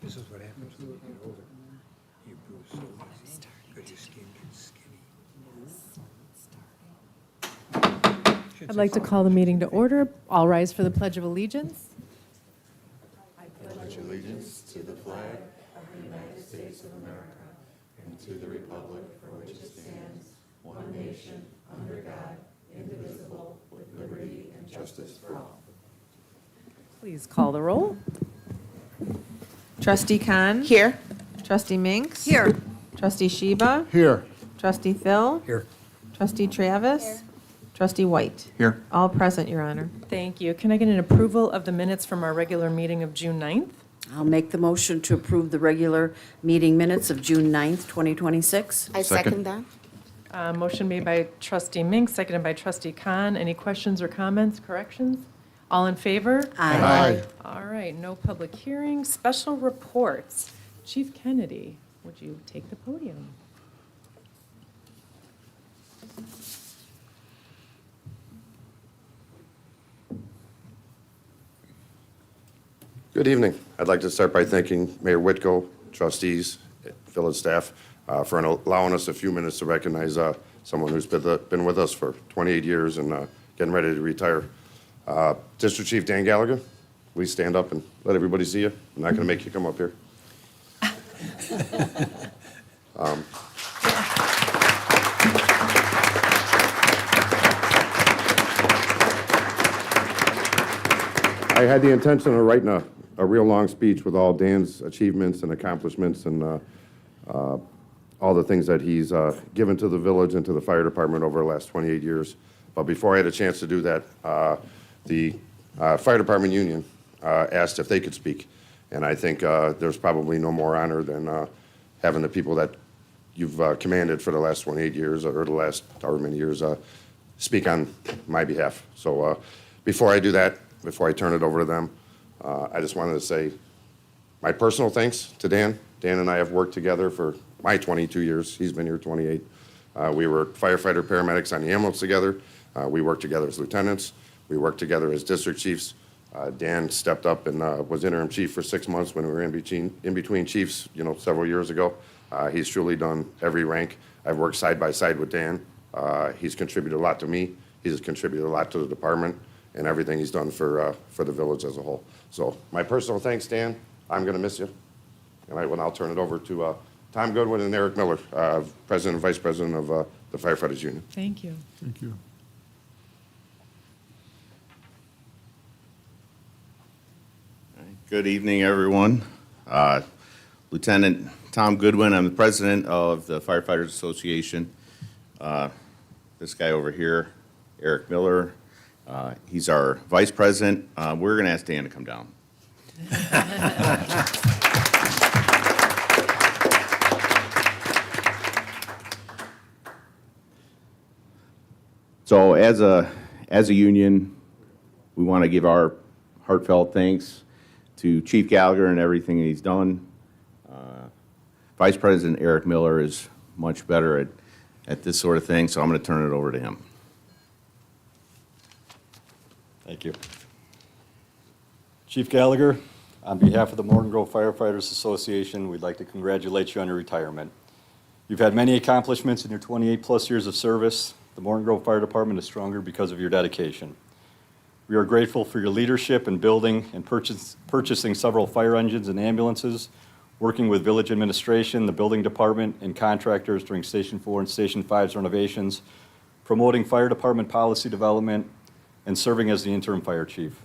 This is what happens when you get older. You bruise so easy because your skin gets skinny. I'd like to call the meeting to order. All rise for the Pledge of Allegiance. Pledge allegiance to the flag of the United States of America and to the republic for which it stands, one nation, under God, indivisible, with liberty and justice for all. Please call the roll. Trustee Khan. Here. Trustee Minks. Here. Trustee Sheba. Here. Trustee Phil. Here. Trustee Travis. Trustee White. Here. All present, Your Honor. Thank you. Can I get an approval of the minutes from our regular meeting of June 9th? I'll make the motion to approve the regular meeting minutes of June 9th, 2026. I second that. Motion made by Trustee Minks, seconded by Trustee Khan. Any questions or comments, corrections? All in favor? Aye. All right, no public hearings. Special reports. Chief Kennedy, would you take the podium? Good evening. I'd like to start by thanking Mayor Whitko, trustees, village staff, for allowing us a few minutes to recognize someone who's been with us for 28 years and getting ready to retire. District Chief Dan Gallagher, please stand up and let everybody see you. I'm not going to make you come up here. I had the intention of writing a real long speech with all Dan's achievements and accomplishments and all the things that he's given to the village and to the fire department over the last 28 years. But before I had a chance to do that, the fire department union asked if they could speak. And I think there's probably no more honor than having the people that you've commanded for the last 28 years or the last however many years speak on my behalf. So before I do that, before I turn it over to them, I just wanted to say my personal thanks to Dan. Dan and I have worked together for my 22 years. He's been here 28. We were firefighter paramedics on the ambulance together. We worked together as lieutenants. We worked together as district chiefs. Dan stepped up and was interim chief for 6 months when we were in between chiefs, several years ago. He's truly done every rank. I've worked side by side with Dan. He's contributed a lot to me. He's contributed a lot to the department and everything he's done for the village as a whole. So my personal thanks, Dan. I'm going to miss you. And I'll turn it over to Tom Goodwin and Eric Miller, President and Vice President of the Firefighters Union. Thank you. Thank you. Good evening, everyone. Lieutenant Tom Goodwin, I'm the president of the Firefighters Association. This guy over here, Eric Miller, he's our vice president. We're going to ask Dan to come down. So as a union, we want to give our heartfelt thanks to Chief Gallagher and everything he's done. Vice President Eric Miller is much better at this sort of thing, so I'm going to turn it over to him. Thank you. Chief Gallagher, on behalf of the Morton Grove Firefighters Association, we'd like to congratulate you on your retirement. You've had many accomplishments in your 28-plus years of service. The Morton Grove Fire Department is stronger because of your dedication. We are grateful for your leadership in building and purchasing several fire engines and ambulances, working with village administration, the building department, and contractors during Station 4 and Station 5's renovations, promoting fire department policy development, and serving as the interim fire chief.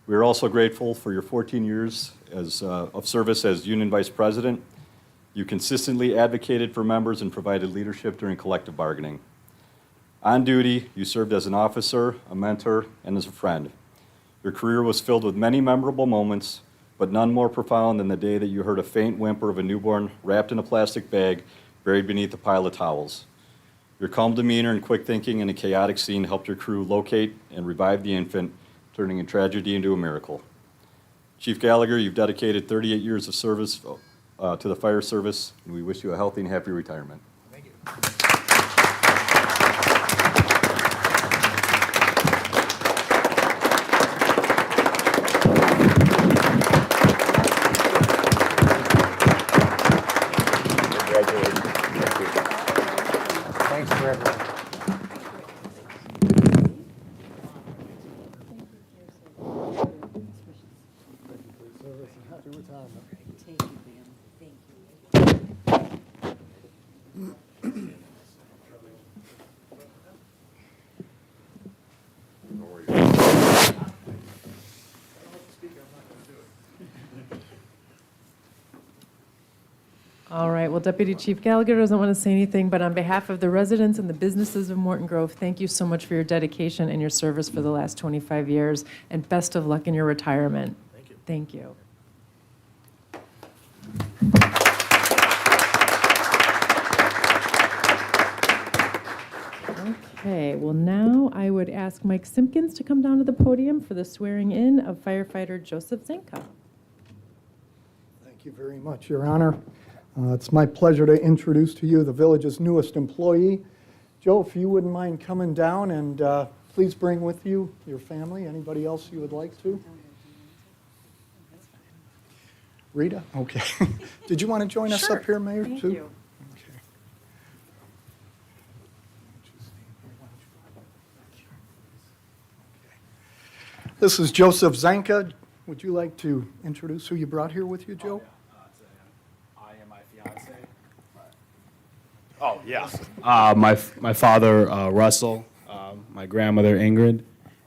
We are also grateful for your 14 years of service as union vice president. You consistently advocated for members and provided leadership during collective bargaining. On duty, you served as an officer, a mentor, and as a friend. Your career was filled with many memorable moments, but none more profound than the day that you heard a faint whimper of a newborn wrapped in a plastic bag buried beneath a pile of towels. Your calm demeanor and quick thinking in a chaotic scene helped your crew locate and revive the infant, turning a tragedy into a miracle. Chief Gallagher, you've dedicated 38 years of service to the fire service, and we wish you a healthy and happy retirement. Thank you. Happy retirement. Thank you, ma'am. Thank you. All right, well, Deputy Chief Gallagher doesn't want to say anything, but on behalf of the residents and the businesses of Morton Grove, thank you so much for your dedication and your service for the last 25 years, and best of luck in your retirement. Thank you. Thank you. Okay, well, now I would ask Mike Simpkins to come down to the podium for the swearing-in of firefighter Joseph Zinka. Thank you very much, Your Honor. It's my pleasure to introduce to you the village's newest employee. Joe, if you wouldn't mind coming down, and please bring with you your family. Anybody else you would like to? Rita? Okay. Did you want to join us Sure. up here, Mayor, too? Thank you. Okay. This is Joseph Zanka. Would you like to introduce who you brought here with you, Joe? I and my fiance. Oh, yeah. My father, Russell, my grandmother, Ingrid,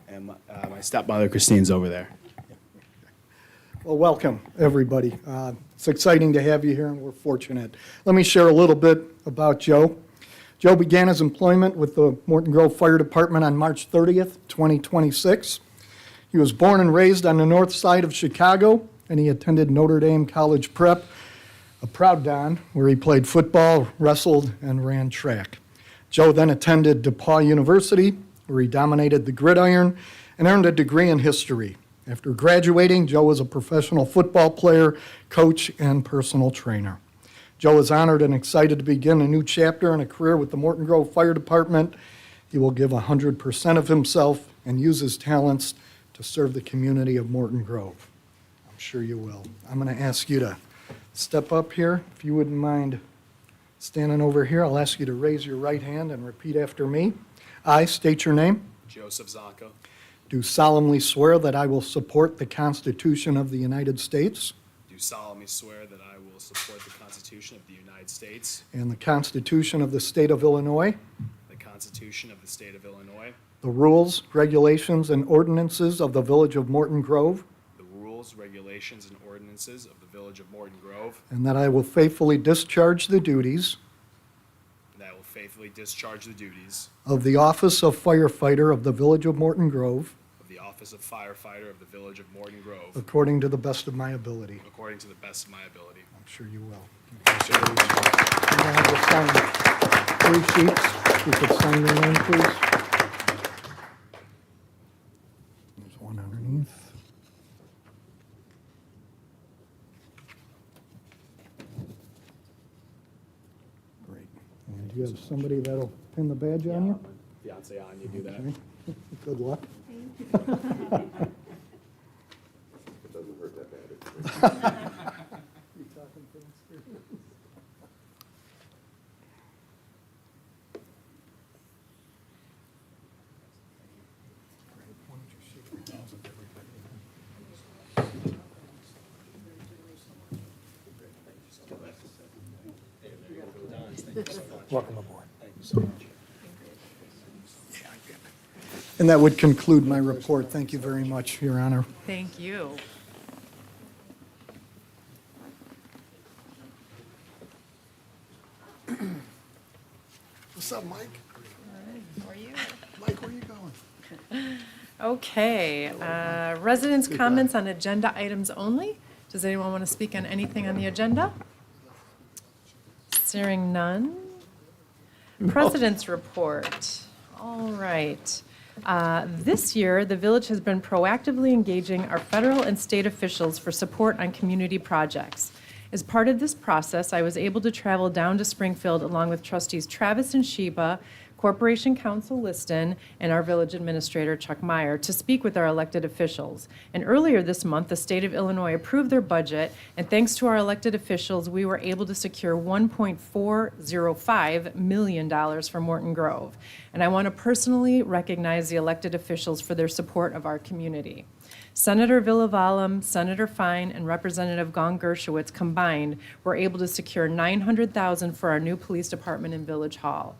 and my stepmother, Christine's over there. Well, welcome, everybody. It's exciting to have you here, and we're fortunate. Let me share a little bit about Joe. Joe began his employment with the Morton Grove Fire Department on March 30th, 2026. He was born and raised on the north side of Chicago, and he attended Notre Dame College Prep, a proud Don, where he played football, wrestled, and ran track. Joe then attended DePauw University, where he dominated the gridiron and earned a degree in history. After graduating, Joe was a professional football player, coach, and personal trainer. Joe is honored and excited to begin a new chapter in a career with the Morton Grove Fire Department. He will give 100% of himself and use his talents to serve the community of Morton Grove. I'm sure you will. I'm going to ask you to step up here. If you wouldn't mind standing over here, I'll ask you to raise your right hand and repeat after me. I state your name. Joseph Zonka, Do solemnly swear that I will support the Constitution of the United States do solemnly swear that I will support the Constitution of the United States, and the Constitution of the State of Illinois, the Constitution of the State of Illinois, the rules, regulations, and ordinances of the Village of Morton Grove, the rules, regulations, and ordinances of the Village of Morton Grove, and that I will faithfully discharge the duties and that I will faithfully discharge the duties of the office of firefighter of the Village of Morton Grove of the office of firefighter of the Village of Morton Grove according to the best of my ability. according to the best of my ability. I'm sure you will. I'm going to have you sign 3 sheets. You could sign your name, please. There's one underneath. Great. And do you have somebody that'll pin the badge on you? Fiance on, you do that. Okay. Good luck. It doesn't hurt that bad. You talking fancy? Great. Why don't you shake your hands with everybody? Welcome aboard. Thank you so much. And that would conclude my report. Thank you very much, Your Honor. Thank you. What's up, Mike? How are you? Mike, where are you going? Okay, residents' comments on agenda items only. Does anyone want to speak on anything on the agenda? Seeing none. President's report. All right. This year, the village has been proactively engaging our federal and state officials for support on community projects. As part of this process, I was able to travel down to Springfield along with trustees Travis and Sheba, Corporation Counsel Liston, and our village administrator Chuck Meyer to speak with our elected officials. And earlier this month, the state of Illinois approved their budget, and thanks to our elected officials, we were able to secure $1.405 million for Morton Grove. And I want to personally recognize the elected officials for their support of our community. Senator Villavalum, Senator Fine, and Representative Gong Gershowitz combined were able to secure $900,000 for our new police department in Village Hall.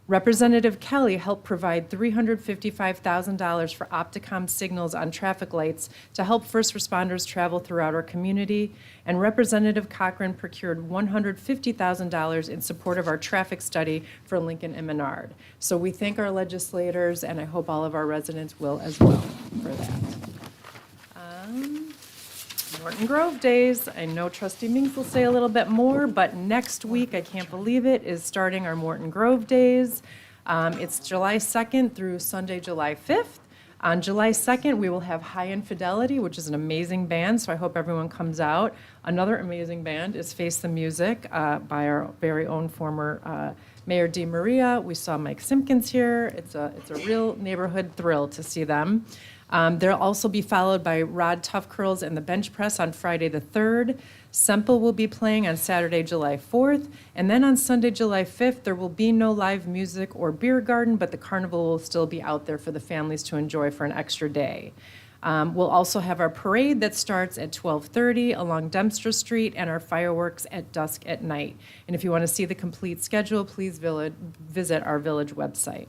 Representative Kelly helped provide $355,000 for Opticom signals on traffic lights to help first responders travel throughout our community, and Representative Cochran procured $150,000 in support of our traffic study for Lincoln and Menard. So we thank our legislators, and I hope all of our residents will as well for that. Morton Grove Days. I know Trustee Minks will say a little bit more, but next week, I can't believe it, is starting our Morton Grove Days. It's July 2nd through Sunday, July 5th. On July 2nd, we will have High Infidelity, which is an amazing band, so I hope everyone comes out. Another amazing band is Face the Music by our very own former Mayor Di Maria. We saw Mike Simpkins here. It's a real neighborhood thrill to see them. They'll also be followed by Rod Tough Curls and the Bench Press on Friday the 3rd. Semple will be playing on Saturday, July 4th. And then on Sunday, July 5th, there will be no live music or beer garden, but the carnival will still be out there for the families to enjoy for an extra day. We'll also have our parade that starts at 12:30 along Dempster Street and our fireworks at dusk at night. And if you want to see the complete schedule, please visit our village website.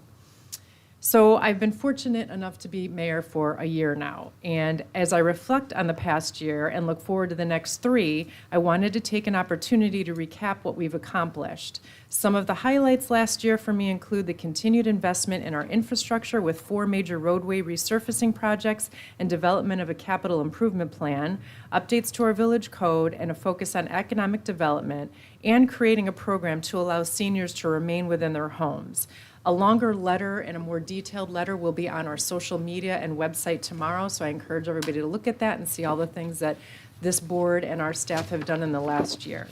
So I've been fortunate enough to be mayor for a year now, and as I reflect on the past year and look forward to the next 3, I wanted to take an opportunity to recap what we've accomplished. Some of the highlights last year for me include the continued investment in our infrastructure with 4 major roadway resurfacing projects and development of a capital improvement plan, updates to our village code, and a focus on economic development, and creating a program to allow seniors to remain within their homes. A longer letter and a more detailed letter will be on our social media and website tomorrow, so I encourage everybody to look at that and see all the things that this board and our staff have done in the last year.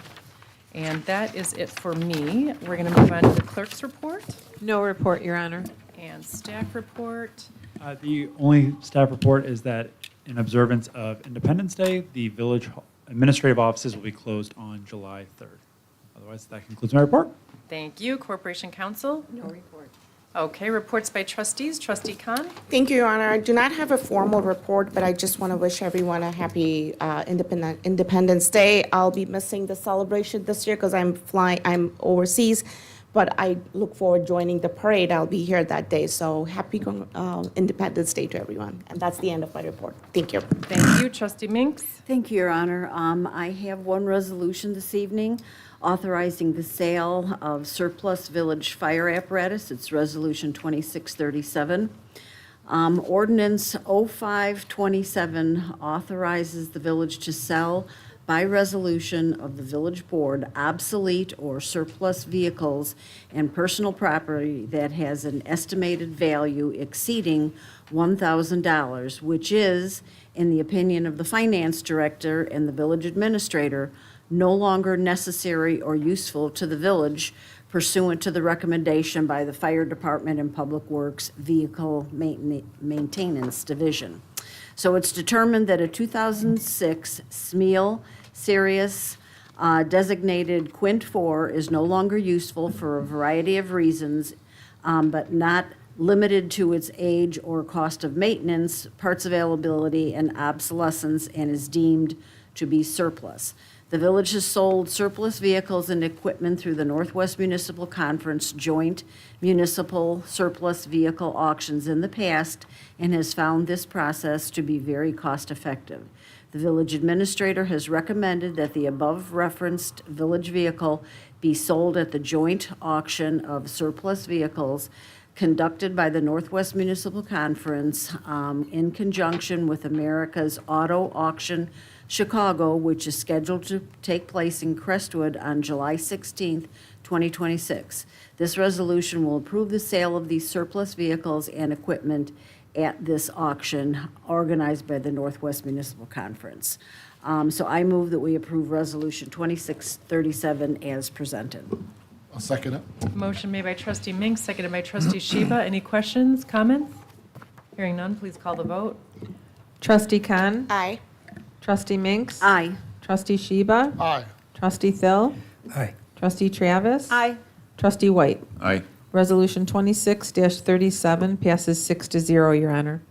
And that is it for me. We're going to move on to the clerk's report No report, Your Honor. and staff report. The only staff report is that in observance of Independence Day, the village administrative offices will be closed on July 3rd. Otherwise, that concludes my report. Thank you. Corporation Counsel? No report. Okay, reports by trustees. Trustee Khan? Thank you, Your Honor. I do not have a formal report, but I just want to wish everyone a happy Independence Day. I'll be missing the celebration this year because I'm overseas, but I look forward joining the parade. I'll be here that day, so happy Independence Day to everyone. And that's the end of my report. Thank you. Thank you. Trustee Minks? Thank you, Your Honor. I have one resolution this evening authorizing the sale of surplus village fire apparatus. It's Resolution 2637. Ordinance 0527 authorizes the village to sell by resolution of the village board obsolete or surplus vehicles and personal property that has an estimated value exceeding $1,000, which is, in the opinion of the finance director and the village administrator, no longer necessary or useful to the village pursuant to the recommendation by the Fire Department and Public Works Vehicle Maintenance Division. So it's determined that a 2006 Smeel Sirius designated Quint 4 is no longer useful for a variety of reasons, but not limited to its age or cost of maintenance, parts availability, and obsolescence, and is deemed to be surplus. The village has sold surplus vehicles and equipment through the Northwest Municipal Conference joint municipal surplus vehicle auctions in the past and has found this process to be very cost-effective. The village administrator has recommended that the above-referenced village vehicle be sold at the joint auction of surplus vehicles conducted by the Northwest Municipal Conference in conjunction with America's Auto Auction Chicago, which is scheduled to take place in Crestwood on July 16th, 2026. This resolution will approve the sale of these surplus vehicles and equipment at this auction organized by the Northwest Municipal Conference. So I move that we approve Resolution 2637 as presented. I'll second it. Motion made by trustee Minks, seconded by trustee Sheba. Any questions, comments? Hearing none, please call the vote. Trustee Khan. Aye. Trustee Minks. Aye. Trustee Sheba. Aye. Trustee Thill. Aye. Trustee Travis. Aye. Trustee White. Aye. Resolution 26-37 passes 6-0, Your Honor.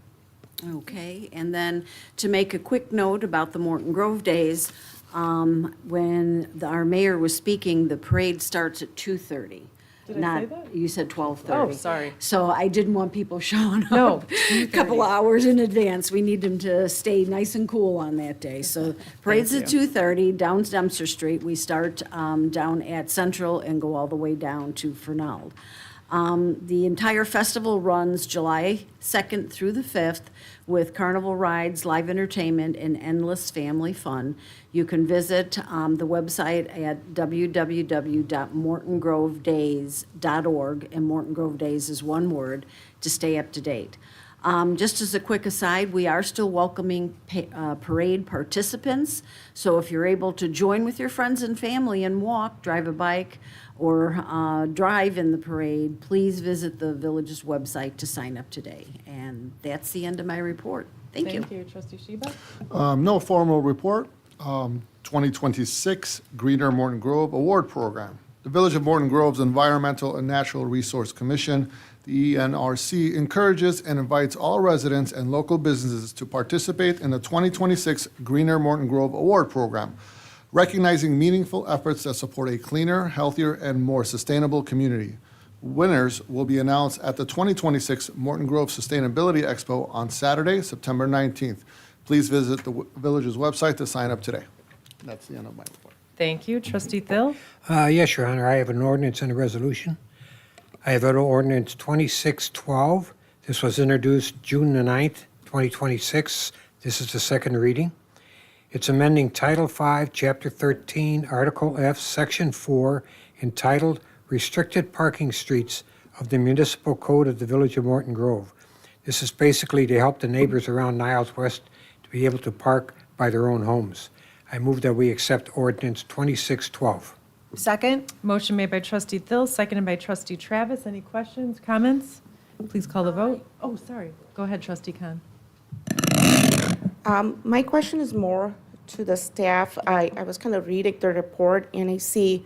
Okay, and then to make a quick note about the Morton Grove Days, when our mayor was speaking, the parade starts at 2:30. Did I say that? You said 12:30. Oh, sorry. So I didn't want people showing No, up a couple hours in advance. We need them to stay nice and cool on that day. So parade's at 2:30, down Dempster Street. We start down at Central and go all the way down to Fernald. The entire festival runs July 2nd through the 5th with carnival rides, live entertainment, and endless family fun. You can visit the website at www.mortongrovedays.org, and Morton Grove Days is one word, to stay up to date. Just as a quick aside, we are still welcoming parade participants. So if you're able to join with your friends and family and walk, drive a bike, or drive in the parade, please visit the village's website to sign up today. And that's the end of my report. Thank you. Thank you, Trustee Sheba. No formal report. 2026 Greener Morton Grove Award Program. The Village of Morton Grove's Environmental and Natural Resource Commission, the ENRC, encourages and invites all residents and local businesses to participate in the 2026 Greener Morton Grove Award Program, recognizing meaningful efforts that support a cleaner, healthier, and more sustainable community. Winners will be announced at the 2026 Morton Grove Sustainability Expo on Saturday, September 19th. Please visit the village's website to sign up today. That's the end of my report. Thank you, Trustee Thill. Yes, Your Honor, I have an ordinance and a resolution. I have an ordinance 2612. This was introduced June the 9th, 2026. This is the second reading. It's amending Title 5, Chapter 13, Article F, Section 4, entitled Restricted Parking Streets of the Municipal Code of the Village of Morton Grove. This is basically to help the neighbors around Niles West to be able to park by their own homes. I move that we accept ordinance 2612. Second. Motion made by Trustee Thill, seconded by Trustee Travis. Any questions, comments? Please call the vote. Oh, sorry. Go ahead, Trustee Khan. My question is more to the staff. I was kind of reading the report, and I see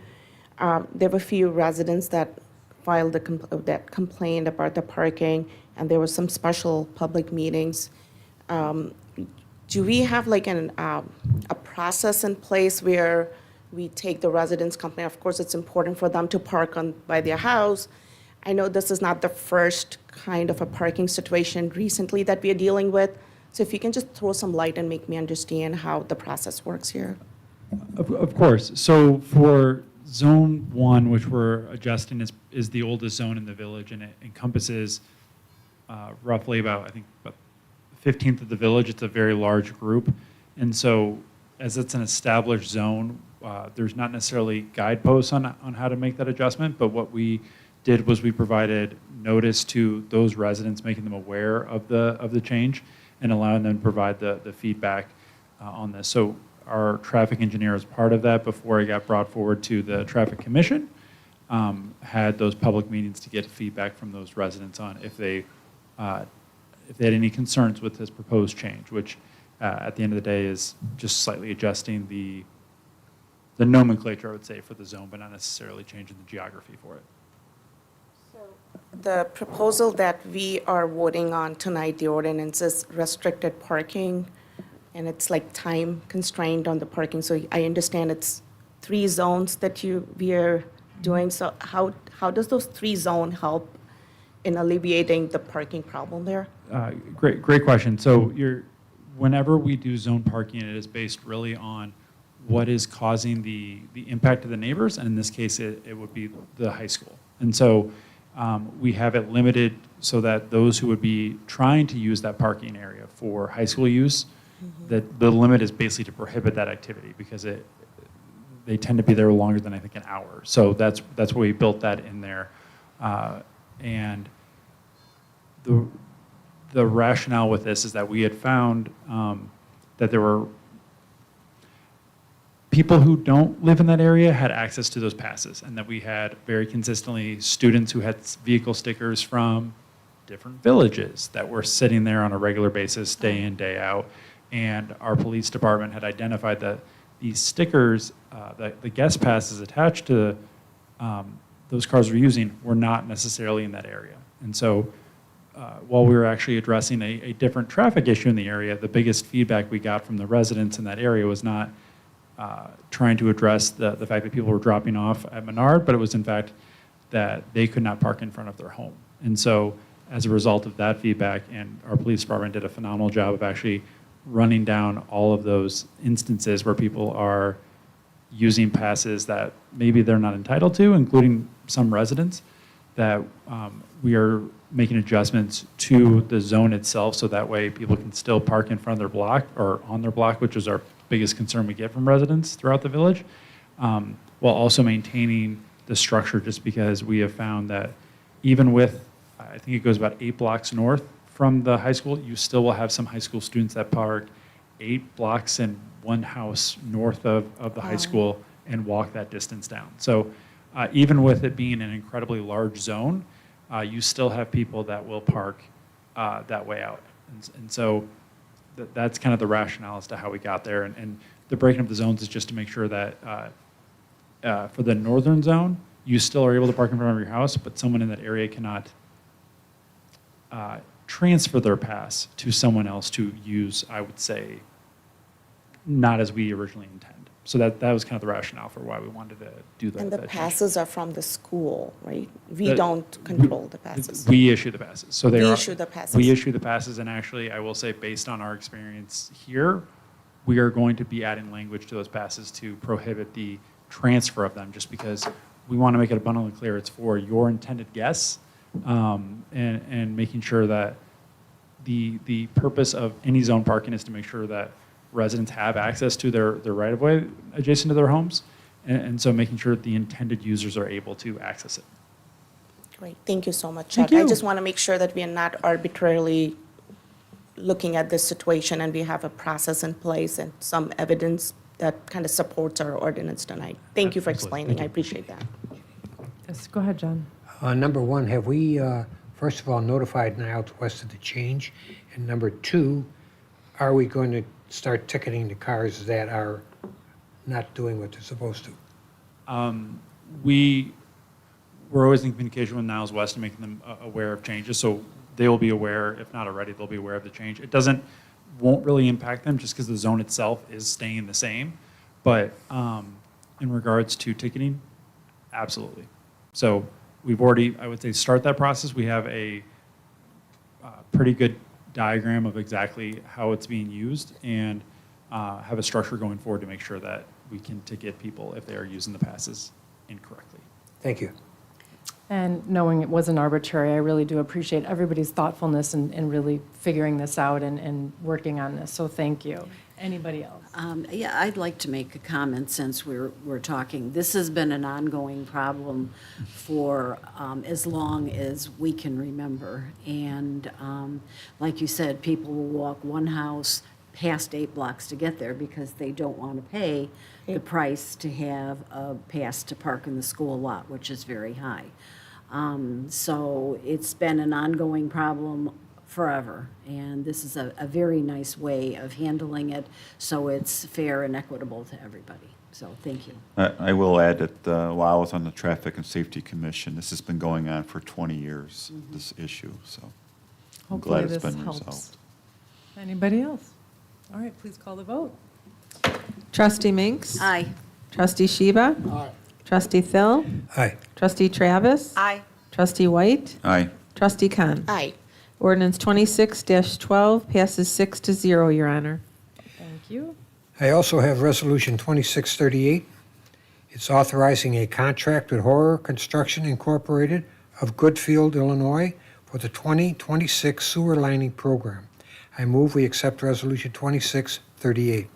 there were a few residents that filed that complained about the parking, and there were some special public meetings. Do we have like a process in place where we take the residents' complaint? Of course, it's important for them to park by their house. I know this is not the first kind of a parking situation recently that we are dealing with. So if you can just throw some light and make me understand how the process works here. Of course. So for Zone 1, which we're adjusting, is the oldest zone in the village, and it encompasses roughly about 15th of the village. It's a very large group. And so as it's an established zone, there's not necessarily guideposts on how to make that adjustment, but what we did was we provided notice to those residents, making them aware of the change and allowing them to provide the feedback on this. So our traffic engineer, as part of that, before it got brought forward to the Traffic Commission, had those public meetings to get feedback from those residents on if they had any concerns with this proposed change, which at the end of the day is just slightly adjusting the nomenclature, I would say, for the zone, but not necessarily changing the geography for it. The proposal that we are voting on tonight, the ordinance, is restricted parking, and it's like time constrained on the parking. So I understand it's 3 zones that we are doing. So how does those 3 zones help in alleviating the parking problem there? Great question. So whenever we do zone parking, it is based really on what is causing the impact to the neighbors, and in this case, it would be the high school. And so we have it limited so that those who would be trying to use that parking area for high school use, that the limit is basically to prohibit that activity because they tend to be there longer than I think an hour. So that's why we built that in there. And the rationale with this is that we had found that there were people who don't live in that area had access to those passes, and that we had very consistently students who had vehicle stickers from different villages that were sitting there on a regular basis, day in, day out. And our police department had identified that these stickers, the guest passes attached to those cars were using, were not necessarily in that area. And so while we were actually addressing a different traffic issue in the area, the biggest feedback we got from the residents in that area was not trying to address the fact that people were dropping off at Menard, but it was in fact that they could not park in front of their home. And so as a result of that feedback, and our police department did a phenomenal job of actually running down all of those instances where people are using passes that maybe they're not entitled to, including some residents, that we are making adjustments to the zone itself so that way people can still park in front of their block or on their block, which is our biggest concern we get from residents throughout the village, while also maintaining the structure, just because we have found that even with, I think it goes about 8 blocks north from the high school, you still will have some high school students that park 8 blocks and one house north of the high school and walk that distance down. So even with it being an incredibly large zone, you still have people that will park that way out. And so that's kind of the rationale as to how we got there. And the breaking of the zones is just to make sure that for the northern zone, you still are able to park in front of your house, but someone in that area cannot transfer their pass to someone else to use, I would say, not as we originally intend. So that was kind of the rationale for why we wanted to do that. And the that change. passes are from the school, right? We The- don't control the passes. We issue the passes. So they We are, issue the passes. We issue the passes, and actually, I will say, based on our experience here, we are going to be adding language to those passes to prohibit the transfer of them, just because we want to make it abundantly clear it's for your intended guests, and making sure that the purpose of any zone parking is to make sure that residents have access to their right-of-way adjacent to their homes, and so making sure that the intended users are able to access it. Great, thank you so much, Thank Chuck. I you. just want to make sure that we are not arbitrarily looking at this situation, and we have a process in place and some evidence that kind of supports our ordinance tonight. Thank you for Absolutely. explaining, Thank I you. appreciate that. Yes, go ahead, John. Number one, have we, first of all, notified Niles West of the change? And number two, are we going to start ticketing the cars that are not doing what they're supposed to? We're always in communication with Niles West and making them aware of changes, so they will be aware, if not already, they'll be aware of the change. It won't really impact them just because the zone itself is staying the same, but in regards to ticketing, absolutely. So we've already, I would say, start that process. We have a pretty good diagram of exactly how it's being used, and have a structure going forward to make sure that we can ticket people if they are using the passes incorrectly. Thank you. And knowing it wasn't arbitrary, I really do appreciate everybody's thoughtfulness in really figuring this out and working on this, so thank you. Anybody else? Yeah, I'd like to make a comment since we're talking. This has been an ongoing problem for as long as we can remember. And like you said, people will walk one house past 8 blocks to get there because they don't want to pay the price to have a pass to park in the school lot, which is very high. So it's been an ongoing problem forever, and this is a very nice way of handling it, so it's fair and equitable to everybody. So, thank you. I will add that while I was on the Traffic and Safety Commission, this has been going on for 20 years, this issue, so I'm Hopefully glad it's this been helps. resolved. Anybody else? All right, please call the vote. Trustee Minks? Aye. Trustee Sheba? Aye. Trustee Phil? Aye. Trustee Travis? Aye. Trustee White? Aye. Trustee Khan? Aye. Ordinance 26-12 passes 6-0, Your Honor. Thank you. I also have Resolution 2638. It's authorizing a contract with Horror Construction Incorporated of Goodfield, Illinois, for the 2026 sewer lining program. I move we accept Resolution 2638.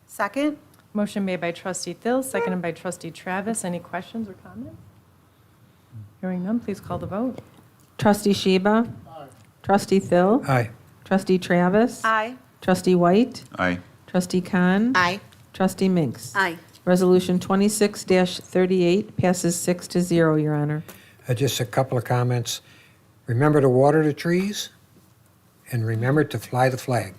Second? Motion made by trustee Thill, seconded by trustee Travis. Any questions or comments? Hearing none, please call the vote. Trustee Sheba? Trustee Phil? Aye. Trustee Travis? Aye. Trustee White? Aye. Trustee Khan? Aye. Trustee Minks? Aye. Resolution 26-38 passes 6-0, Your Honor. Just a couple of comments. Remember to water the trees, and remember to fly the flag.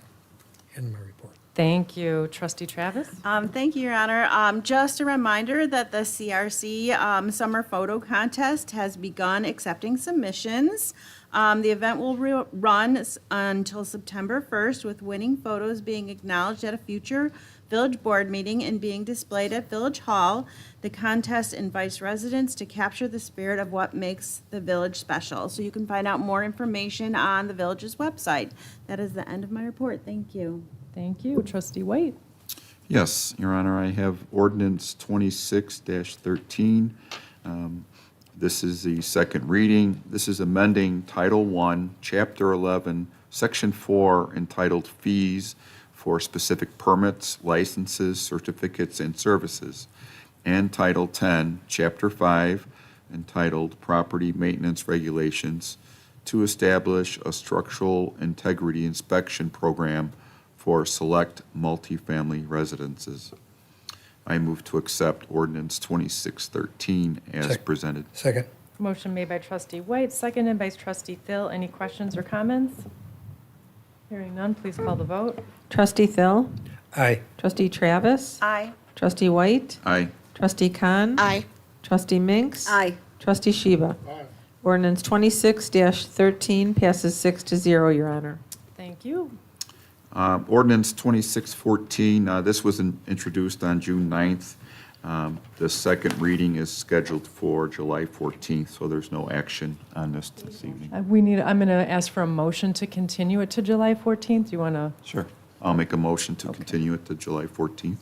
End my report. Thank you. Trustee Travis? Thank you, Your Honor. Just a reminder that the CRC Summer Photo Contest has begun accepting submissions. The event will run until September 1st, with winning photos being acknowledged at a future Village Board meeting and being displayed at Village Hall. The contest invites residents to capture the spirit of what makes the village special. So you can find out more information on the village's website. That is the end of my report. Thank you. Thank you. Trustee White? Yes, Your Honor, I have ordinance 26-13. This is the second reading. This is amending Title I, Chapter 11, Section 4, entitled Fees for Specific Permits, Licenses, Certificates, and Services, and Title 10, Chapter 5, entitled Property Maintenance Regulations, to establish a structural integrity inspection program for select multifamily residences. I move to accept ordinance 2613 as Sec- presented. Second. Motion made by Trustee White, seconded by Trustee Thill. Any questions or comments? Hearing none, please call the vote. Trustee Thill? Aye. Trustee Travis? Aye. Trustee White? Aye. Trustee Khan? Aye. Trustee Minks? Aye. Trustee Sheba? Ordinance 26-13 passes 6-0, Your Honor. Thank you. Ordinance 2614, this was introduced on June 9th. The second reading is scheduled for July 14th, so there's no action on this evening. I'm going to ask for a motion to continue it to July 14th. You want to? Sure. I'll make a motion to continue it to July 14th.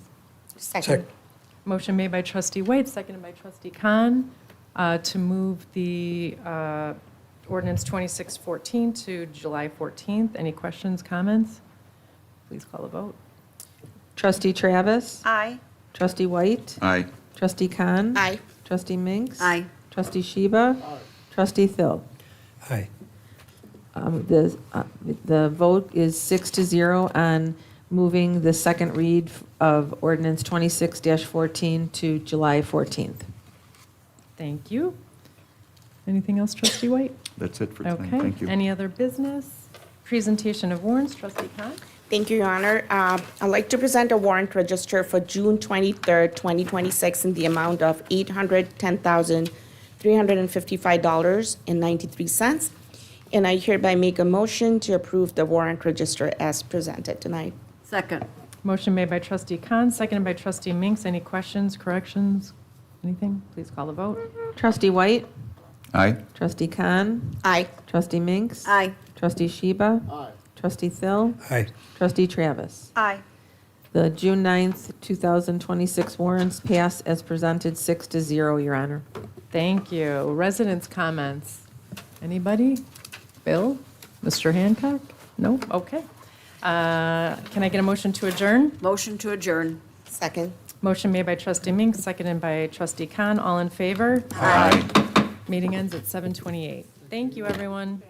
Second. Motion made by Trustee White, seconded by Trustee Khan, to move the ordinance 2614 to July 14th. Any questions, comments? Please call the vote. Trustee Travis? Aye. Trustee White? Aye. Trustee Khan? Aye. Trustee Minks? Aye. Trustee Sheba? Trustee Thill? Aye. The vote is 6-0 on moving the second read of ordinance 26-14 to July 14th. Thank you. Anything else, Trustee White? That's it for tonight. Okay. Thank you. Any other business? Presentation of warrants, Trustee Khan? Thank you, Your Honor. I'd like to present a warrant register for June 23rd, 2026 in the amount of $810,355.93. And I hereby make a motion to approve the warrant register as presented tonight. Second. Motion made by Trustee Khan, seconded by Trustee Minks. Any questions, corrections, anything? Please call the vote. Trustee White? Aye. Trustee Khan? Aye. Trustee Minks? Aye. Trustee Sheba? Aye. Trustee Thill? Aye. Trustee Travis? Aye. The June 9th, 2026 warrants pass as presented, 6-0, Your Honor. Thank you. Residents' comments. Anybody? Bill? Mr. Hancock? No? Okay. Can I get a motion to adjourn? Motion to adjourn. Second. Motion made by Trustee Minks, seconded by Trustee Khan. All in favor? Aye. Meeting ends at 7:28. Thank you, everyone.